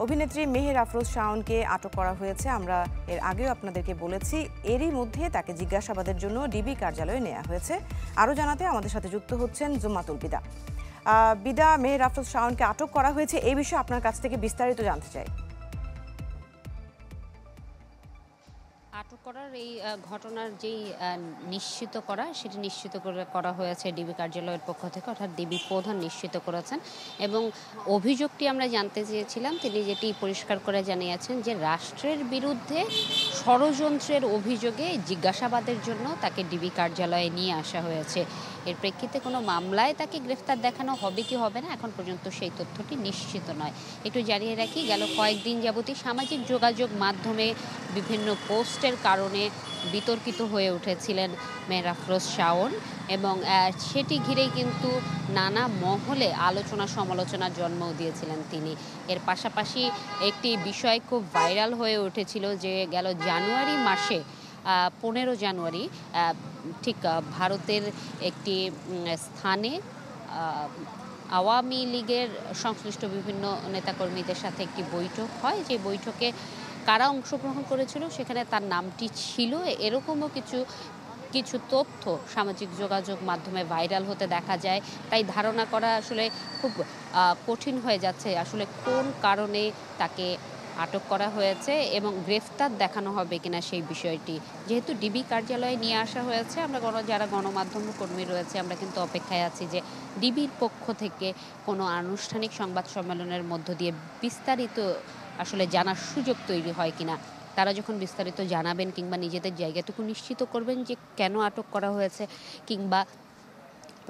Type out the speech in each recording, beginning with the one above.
অভিনেত্রী মেহের আফরোজ শাওনকে আটক করা হয়েছে। আমরা এর আগেও আপনাদেরকে বলেছি। এরই মধ্যে তাকে জিজ্ঞাসাবাদের জন্য ডিবি কার্যালয়ে নেওয়া হয়েছে। আরও জানাতে আমাদের সাথে যুক্ত হচ্ছেন জুম্মাতুল বিদা। বিদা, মেহের আফরোজ শাওনকে আটক করা হয়েছে, এই বিষয়ে আপনার কাছ থেকে বিস্তারিত জানতে চাই। আটক করার এই ঘটনার যেই নিশ্চিত করা সেটি নিশ্চিত করা হয়েছে ডিবি কার্যালয়ের পক্ষ থেকে, অর্থাৎ ডিবি প্রধান নিশ্চিত করেছেন। এবং অভিযোগটি আমরা জানতে চেয়েছিলাম, তিনি যেটি পরিষ্কার করে জানিয়েছেন যে রাষ্ট্রের বিরুদ্ধে ষড়যন্ত্রের অভিযোগে জিজ্ঞাসাবাদের জন্য তাকে ডিবি কার্যালয়ে নিয়ে আসা হয়েছে। এর প্রেক্ষিতে কোনো মামলায় তাকে গ্রেফতার দেখানো হবে কি হবে না এখন পর্যন্ত সেই তথ্যটি নিশ্চিত নয়। একটু জানিয়ে রাখি, গেল কয়েকদিন যাবতই সামাজিক যোগাযোগ মাধ্যমে বিভিন্ন পোস্টের কারণে বিতর্কিত হয়ে উঠেছিলেন মেহের আফরোজ শাওন, এবং সেটি ঘিরেই কিন্তু নানা মহলে আলোচনা সমালোচনার জন্ম দিয়েছিলেন তিনি। এর পাশাপাশি একটি বিষয় খুব ভাইরাল হয়ে উঠেছিল যে গেল জানুয়ারি মাসে 15 জানুয়ারি ঠিক ভারতের একটি স্থানে আওয়ামী লীগের সংশ্লিষ্ট বিভিন্ন নেতাকর্মীদের সাথে একটি বৈঠক হয়। যে বৈঠকে কারা অংশগ্রহণ করেছিল সেখানে তার নামটি ছিল, এরকমও কিছু তথ্য সামাজিক যোগাযোগ মাধ্যমে ভাইরাল হতে দেখা যায়। তাই ধারণা করা আসলে খুব কঠিন হয়ে যাচ্ছে আসলে কোন কারণে তাকে আটক করা হয়েছে এবং গ্রেফতার দেখানো হবে কিনা সেই বিষয়টি। যেহেতু ডিবি কার্যালয়ে নিয়ে আসা হয়েছে, আমরা যারা গণমাধ্যম কর্মী রয়েছে আমরা কিন্তু অপেক্ষায় আছি যে ডিবির পক্ষ থেকে কোনো আনুষ্ঠানিক সংবাদ সম্মেলনের মধ্য দিয়ে বিস্তারিত আসলে জানার সুযোগ তৈরি হয় কিনা। তারা যখন বিস্তারিত জানাবেন কিংবা নিজেদের জায়গাটুকু নিশ্চিত করবেন যে কেন আটক করা হয়েছে কিংবা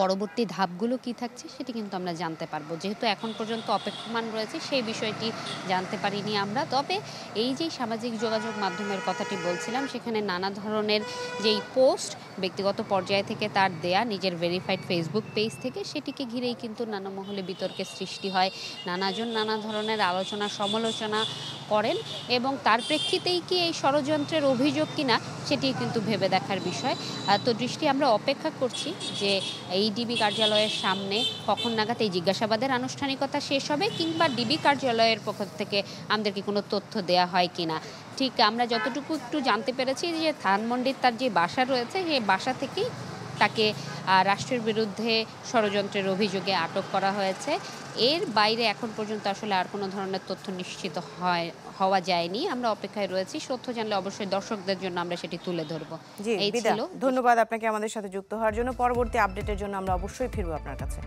পরবর্তী ধাপগুলো কি থাকছে সেটি কিন্তু আমরা জানতে পারবো। যেহেতু এখন পর্যন্ত অপেক্ষমান রয়েছে সেই বিষয়টি জানতে পারিনি আমরা। তবে এই যে সামাজিক যোগাযোগ মাধ্যমের কথাটি বলছিলাম, সেখানে নানা ধরনের যেই পোস্ট ব্যক্তিগত পর্যায় থেকে তার দেয়া নিজের ভেরিফাইড ফেসবুক পেজ থেকে, সেটিকে ঘিরেই কিন্তু নানা মহলে বিতর্কের সৃষ্টি হয়। নানাজন নানা ধরনের আলোচনা সমালোচনা করেন এবং তার প্রেক্ষিতেই কি এই ষড়যন্ত্রের অভিযোগ কিনা সেটি কিন্তু ভেবে দেখার বিষয়। তো দৃষ্টি আমরা অপেক্ষা করছি যে এই ডিবি কার্যালয়ের সামনে কখন নাগাদ এই জিজ্ঞাসাবাদের আনুষ্ঠানিকতা শেষ হবে কিংবা ডিবি কার্যালয়ের পক্ষ থেকে আমাদেরকে কোনো তথ্য দেয়া হয় কিনা। ঠিক আমরা যতটুকু একটু জানতে পেরেছি যে ধানমন্ডির তার যে বাসা রয়েছে সেই বাসা থেকেই তাকে রাষ্ট্রের বিরুদ্ধে ষড়যন্ত্রের অভিযোগে আটক করা হয়েছে। এর বাইরে এখন পর্যন্ত আসলে আর কোনো ধরনের তথ্য নিশ্চিত হওয়া যায়নি। আমরা অপেক্ষায় রয়েছি, তথ্য জানলে অবশ্যই দর্শকদের জন্য আমরা সেটি তুলে ধরবো। জি, ধন্যবাদ আপনাকে আমাদের সাথে যুক্ত হওয়ার জন্য। পরবর্তী আপডেটের জন্য আমরা অবশ্যই ফিরবো আপনার কাছে।